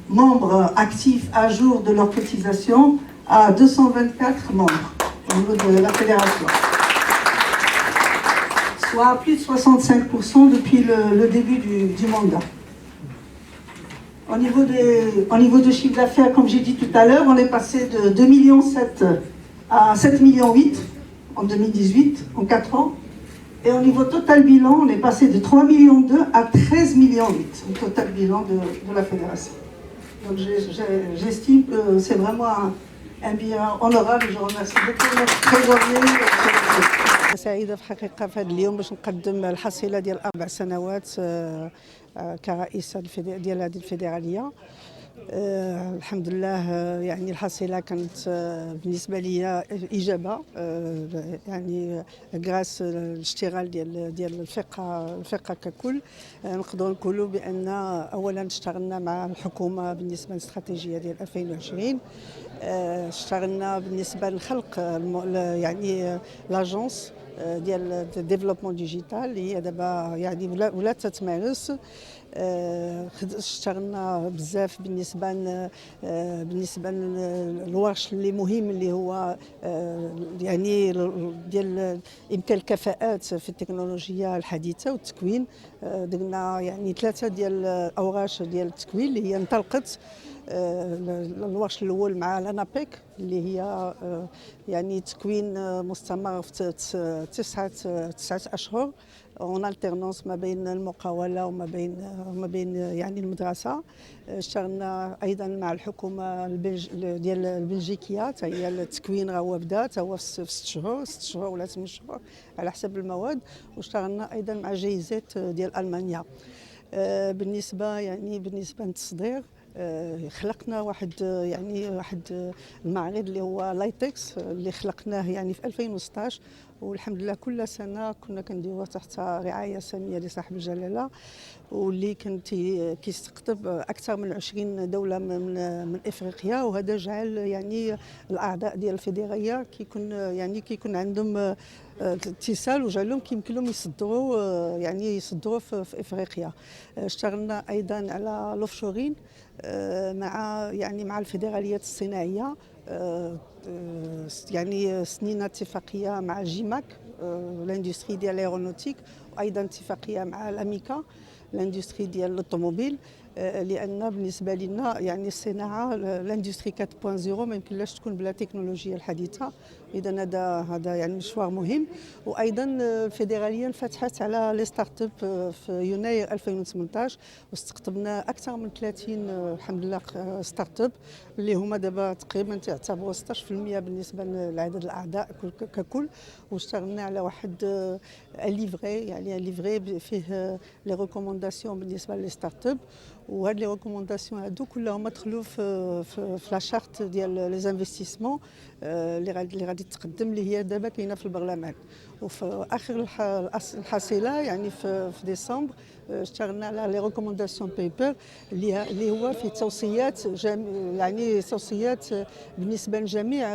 Membres actifs à jour de leur cotisation à 224 membres au niveau de la fédération, soit plus de 65% depuis le début du mandat. Au niveau de chiffre d'affaires, comme j'ai dit tout à l'heure, on est passé de 2,7 millions à 7,8 millions en 2018, en 4 ans. Et au niveau total bilan, on est passé de 3,2 millions à 13,8 millions au total bilan de la fédération. Donc j'estime que c'est vraiment un bien honorable. Je remercie beaucoup notre trésorier. سعيدة في حقيقة في هذا اليوم باش نقدم الحصيلة ديال 4 سنوات كرئيسة ديال هذه الفيدرالية. الحمد لله يعني الحصيلة كانت بالنسبة لي إجابة يعني غراس الاشتغال ديال الفرقة ككل. نقدروا نقولوا بأن أولا اشتغلنا مع الحكومة بالنسبة للاستراتيجية ديال 2020. اشتغلنا بالنسبة للخلق يعني لاجونس ديال الديفلوبمون ديجيتال اللي هي دابا يعني ولات تتمارس. اشتغلنا بزاف بالنسبه للورش اللي مهم اللي هو يعني ديال امكان الكفاءات في التكنولوجيا الحديثه والتكوين. درنا يعني 3 ديال الاوراش ديال التكوين اللي هي انطلقت. الورش الاول مع لانابيك اللي هي يعني تكوين مستمر في 9 اشهر اون التيرنونس ما بين المقاوله وما بين يعني المدرسه. اشتغلنا ايضا مع الحكومه ديال البلجيكيه حتى هي التكوين راه بدا حتى هو في 6 شهور ولا 8 شهور على حسب المواد. واشتغلنا ايضا مع جيزات ديال المانيا. بالنسبه للتصدير خلقنا واحد المعرض اللي هو لايتكس اللي خلقناه يعني في 2016. والحمد لله كل سنه كنا كنديروه تحت رعايه ساميه لصاحب الجلاله واللي كان كيستقطب اكثر من 20 دوله من افريقيا. وهذا جعل يعني الاعضاء ديال الفيدراليه كيكون عندهم اتصال وجعلهم كيمكن لهم يصدروا في افريقيا. اشتغلنا ايضا على لوفشورين مع الفيدراليات الصناعيه. يعني سنينا اتفاقيه مع جيماك لاندستري ديال الايرونوتيك وايضا اتفاقيه مع الاميكا لاندستري ديال الطوموبيل. لان بالنسبه لنا يعني الصناعه لاندستري 4.0 ما يمكنلاش تكون بلا تكنولوجيا الحديثه. اذا هذا يعني مشوار مهم. وايضا الفيدراليه انفتحت على لي ستارت اب في يناير 2018 واستقطبنا اكثر من 30 الحمد لله ستارت اب اللي هما دابا تقريبا تعتبروا 16% بالنسبه لعدد الاعضاء ككل. واشتغلنا على واحد ليفري فيه لي ريكومونداسيون بالنسبه لي ستارت اب. وهاد لي ريكومونداسيون هادو كلهم دخلوا في لا شارت ديال لي زانفستيسمون اللي غادي تقدم اللي هي دابا كاينه في البرلمان. وفي اخر الحصيله يعني في ديسمبر اشتغلنا على لي ريكومونداسيون بيبر اللي هو في توصيات يعني توصيات بالنسبه لجميع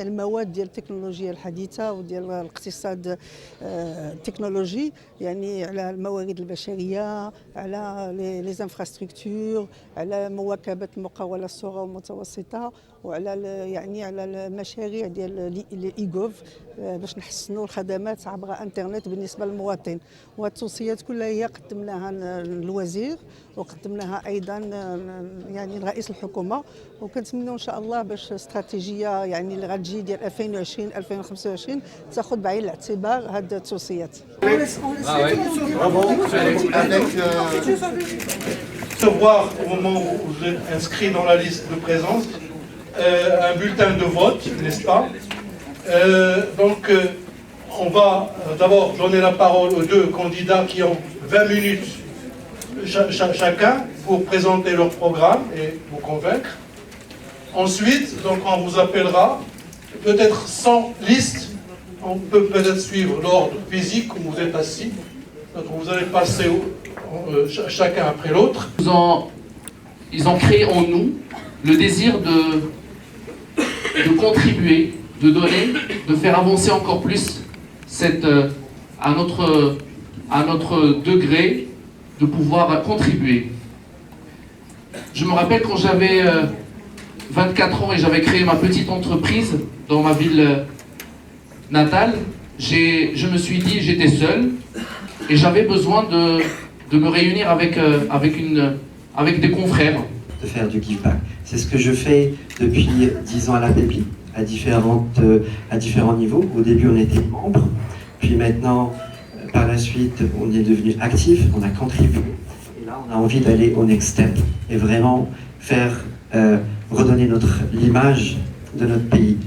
المواد ديال التكنولوجيا الحديثه وديال الاقتصاد التكنولوجي. يعني على الموارد البشريه على لي زانفراستركتور على مواكبه المقاوله الصغرى والمتوسطه وعلى على المشاريع ديال الايغوف باش نحسنوا الخدمات عبر انترنت بالنسبه للمواطن. والتوصيات كلها هي قدمناها للوزير وقدمناها ايضا يعني لرئيس الحكومه. وكنتمنوا ان شاء الله باش استراتيجيه يعني اللي غتجي ديال 2020 2025 تاخذ بعين الاعتبار هذه التوصيات. Recevoir au moment où vous êtes inscrit dans la liste de présence un bulletin de vote, n'est-ce pas? On va d'abord donner la parole aux 2 candidats qui ont 20 minutes chacun pour présenter leur programme et vous convaincre. Ensuite, donc on vous appellera, peut-être sans liste, on peut peut-être suivre l'ordre physique où vous êtes assis. Donc vous allez passer chacun après l'autre. Ils ont créé en nous le désir de contribuer, de donner, de faire avancer encore plus à notre à notre degré de pouvoir contribuer. Je me rappelle quand j'avais 24 ans et j'avais créé ma petite entreprise dans ma ville natale, je me suis dit, j'étais seul et j'avais besoin de me réunir avec des confrères. De faire du give back. C'est ce que je fais depuis 10 ans à la PEPI, à différents niveaux. Au début, on était membre, puis maintenant, par la suite, on est devenu actif, on a contribué. Et là, on a envie d'aller au next step et vraiment faire redonner l'image de notre pays.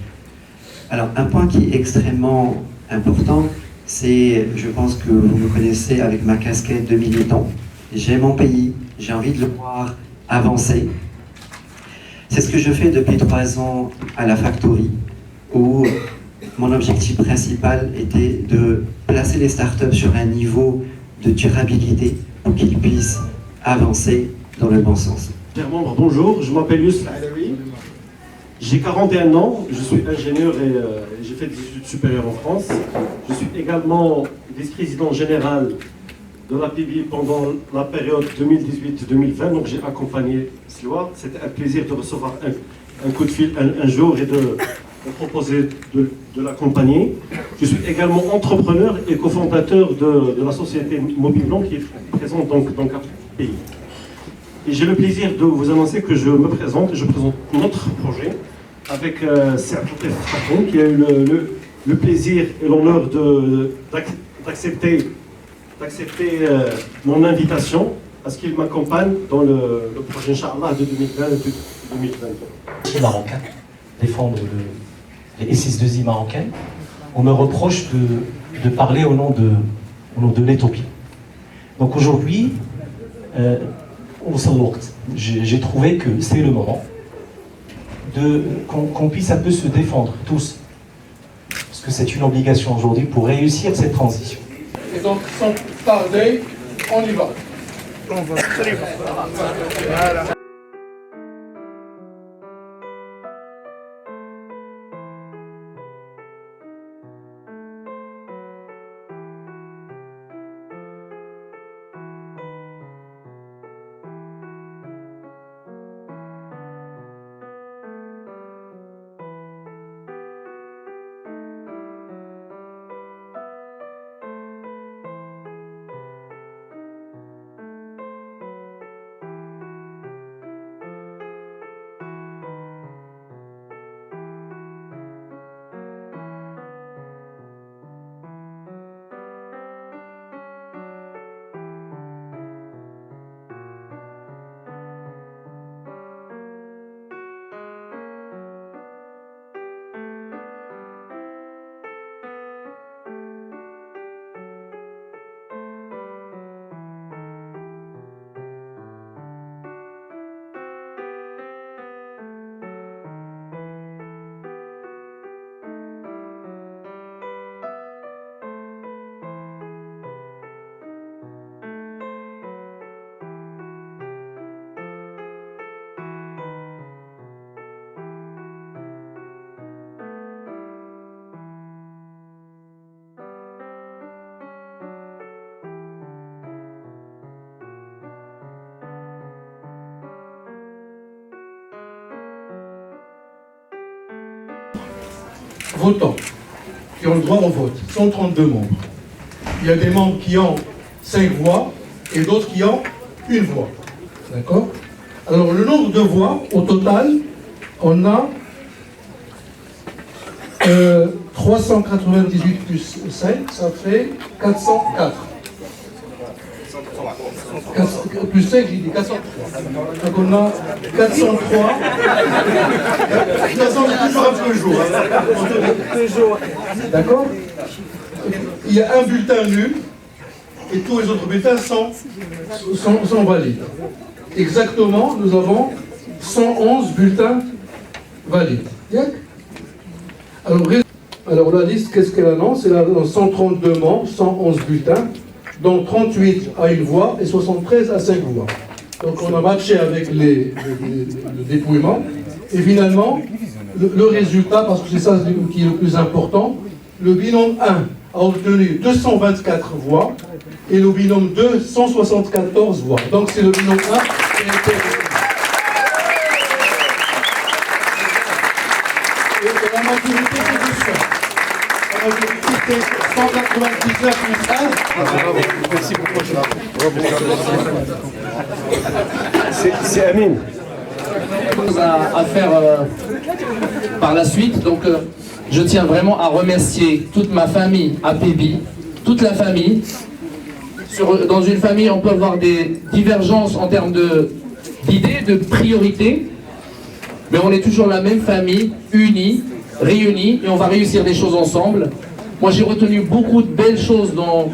Alors, un point qui est extrêmement important, c'est, je pense que vous me connaissez avec ma casquette de militant. J'ai mon pays, j'ai envie de le voir avancer. C'est ce que je fais depuis 3 ans à la Factory, où mon objectif principal était de placer les startups sur un niveau de durabilité pour qu'ils puissent avancer dans le bon sens. Chers membres, bonjour, je m'appelle Youssef Alaoui, j'ai 41 ans, je suis ingénieur et j'ai fait des études supérieures en France. Je suis également vice-président général de la PIBI pendant la période 2018-2020, donc j'ai accompagné Sliwa. C'était un plaisir de recevoir un coup de fil un jour et de proposer de l'accompagner. Je suis également entrepreneur et cofondateur de la société Mobilon qui est présente donc dans 4 pays. Et j'ai le plaisir de vous annoncer que je présente notre projet avec Saad Fakoun qui a eu le plaisir et l'honneur d'accepter mon invitation à ce qu'il m'accompagne dans le projet Inch'Allah de 2020 et 2022. Je suis marocain, défendre les SS2I marocaines. On me reproche de parler au nom de l'Éthiopie. Donc aujourd'hui, j'ai trouvé que c'est le moment qu'on puisse un peu se défendre tous. Parce que c'est une obligation aujourd'hui pour réussir cette transition. Et donc, sans tarder, on y va. Votants qui ont le droit au vote, 132 membres. Il y a des membres qui ont 5 voix et d'autres qui ont 1 voix. D'accord? Alors le nombre de voix, au total, on a 398 plus 5, ça fait 404. Plus 5, j'ai dit 403. Donc on a 403. De toute façon, on est toujours un peu jour. D'accord? Il y a un bulletin nul et tous les autres bulletins sont valides. Exactement, nous avons 111 bulletins valides. Alors la liste, qu'est-ce qu'elle annonce? Elle annonce 132 membres, 111 bulletins, dont 38 à 1 voix et 73 à 5 voix. Donc on a matché avec le dépouillement. Et finalement, le résultat, parce que c'est ça qui est le plus important, le binôme 1 a obtenu 224 voix et le binôme 2, 174 voix. Donc c'est le binôme 1 qui a été retenu. Et la majorité c'est de ça. La majorité c'est 199 plus 1. C'est Amine. À faire par la suite. Donc je tiens vraiment à remercier toute ma famille à Pébi, toute la famille. Dans une famille, on peut avoir des divergences en termes d'idées, de priorités, mais on est toujours la même famille, unie, réunie, et on va réussir des choses ensemble. Moi, j'ai retenu beaucoup de belles choses dans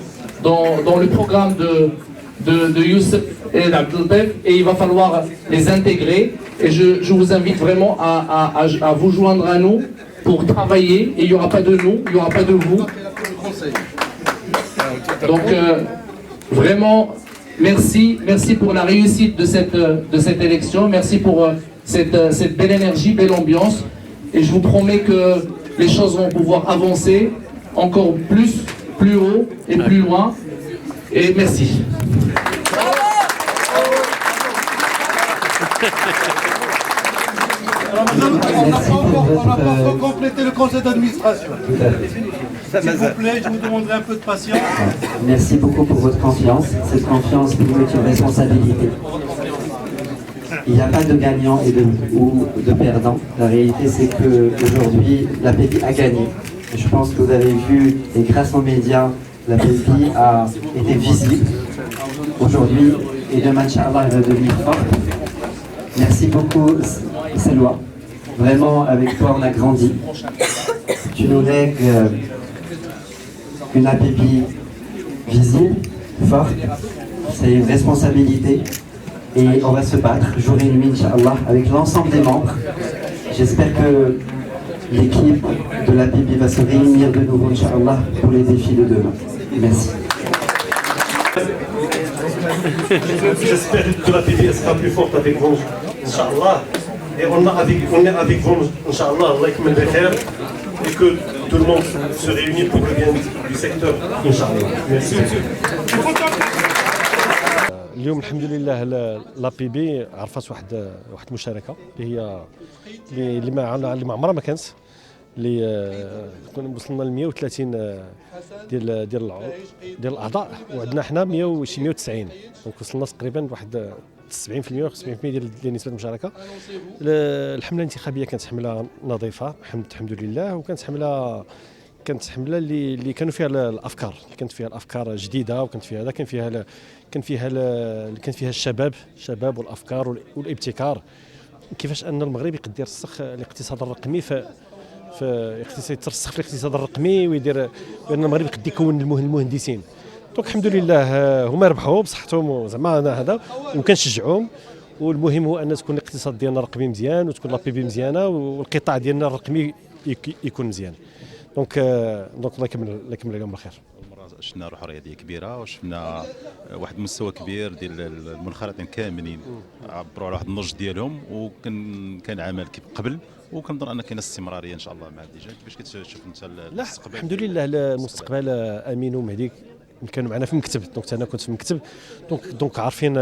le programme de Youssef et d'Abdelbef, et il va falloir les intégrer. Et je vous invite vraiment à vous joindre à nous pour travailler. Et il n'y aura pas de nous, il n'y aura pas de vous. Donc, vraiment, merci pour la réussite de cette élection. Merci pour cette belle énergie, belle ambiance. Et je vous promets que les choses vont pouvoir avancer encore plus haut et plus loin. Et merci. Alors maintenant, on n'a pas encore complété le conseil d'administration. S'il vous plaît, je vous demanderai un peu de patience. Merci beaucoup pour votre confiance. Cette confiance pour nous est une responsabilité. Il n'y a pas de gagnant ou de perdant. La réalité, c'est qu'aujourd'hui, la PEPI a gagné. Et je pense que vous avez vu, et grâce aux médias, la PEPI a été visible aujourd'hui. Et demain, Inch'Allah, elle va devenir forte. Merci beaucoup, Selwa. Vraiment, avec toi, on a grandi. Tu nous lègues une APP visible, forte. C'est une responsabilité. Et on va se battre jour et nuit, Inch'Allah, avec l'ensemble des membres. J'espère que l'équipe de l'APP va se réunir de nouveau, Inch'Allah, pour les défis de demain. Merci. J'espère que la PDS sera plus forte avec vous, Inch'Allah. Et on est avec vous, Inch'Allah, Allah yakmel bikhair, et que tout le monde se réunit pour le bien du secteur, Inch'Allah. Merci. اليوم الحمد لله لا بي بي عرفت واحد المشاركه اللي ما عمرها ما كانت اللي كنا وصلنا ل 130 ديال الاعضاء وعندنا حنا 190 دونك وصلنا تقريبا واحد 70% و 70% ديال نسبه المشاركه. الحمله الانتخابيه كانت حمله نظيفه الحمد لله، وكانت حمله اللي كانوا فيها الافكار، كانت فيها الافكار جديده، وكانت فيها كان فيها الشباب والافكار والابتكار، كيفاش ان المغرب يقدر يرسخ الاقتصاد الرقمي يترسخ في الاقتصاد الرقمي، ويدير بان المغرب يقدر يكون المهندسين. دونك الحمد لله هما ربحوا بصحتهم زعما هذا، وكنشجعوهم. والمهم هو ان تكون الاقتصاد ديالنا رقمي مزيان، وتكون لا بي بي مزيانه، والقطاع ديالنا الرقمي يكون مزيان. دونك الله يكمل عليهم بالخير. شفنا روح رياضيه كبيره، وشفنا واحد المستوى كبير ديال المنخرطين كاملين عبروا على واحد النضج ديالهم، وكان عمل كيف قبل، وكنظن ان كاينه استمراريه ان شاء الله مع اللجان. كيفاش كتشوف انت المستقبل؟ الحمد لله المستقبل امين ومهدي كانوا معنا في المكتب، دونك انا كنت في المكتب، دونك عارفين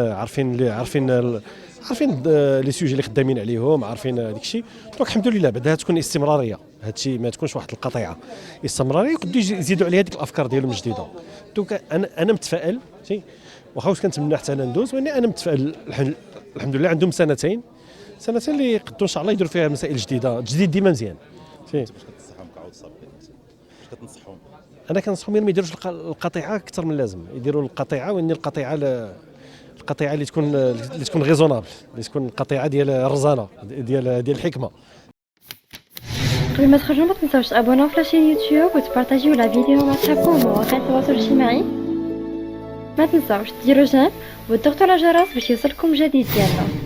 لي سوجي اللي خدامين عليهم، عارفين داك الشيء. دونك الحمد لله بعدها تكون استمراريه، هذا الشيء ما تكونش واحد القطيعه، استمراريه، ويقدروا يزيدوا عليها ديك الافكار ديالهم الجديده. دونك انا متفائل، واخا كنتمنى حتى انا ندوز، ولكن انا متفائل. الحمد لله عندهم سنتين اللي يقدروا ان شاء الله يديروا فيها مسائل جديده. الجديد ديما مزيان. باش كتنصحهم كعود صافي، باش كتنصحهم؟ انا كنصحهم ما يديروش القطيعه اكثر من اللازم، يديروا القطيعه، وان القطيعه اللي تكون غيزونابل، اللي تكون القطيعه ديال الرزانه ديال الحكمه. قبل ما تخرجوا ما تنساوش تابوناو في لاشين يوتيوب وتبارطاجيو لا فيديو مع صحابكم ومواقع التواصل الاجتماعي. ما تنساوش ديروا جيم وتضغطوا على الجرس باش يوصلكم جديد ديالنا.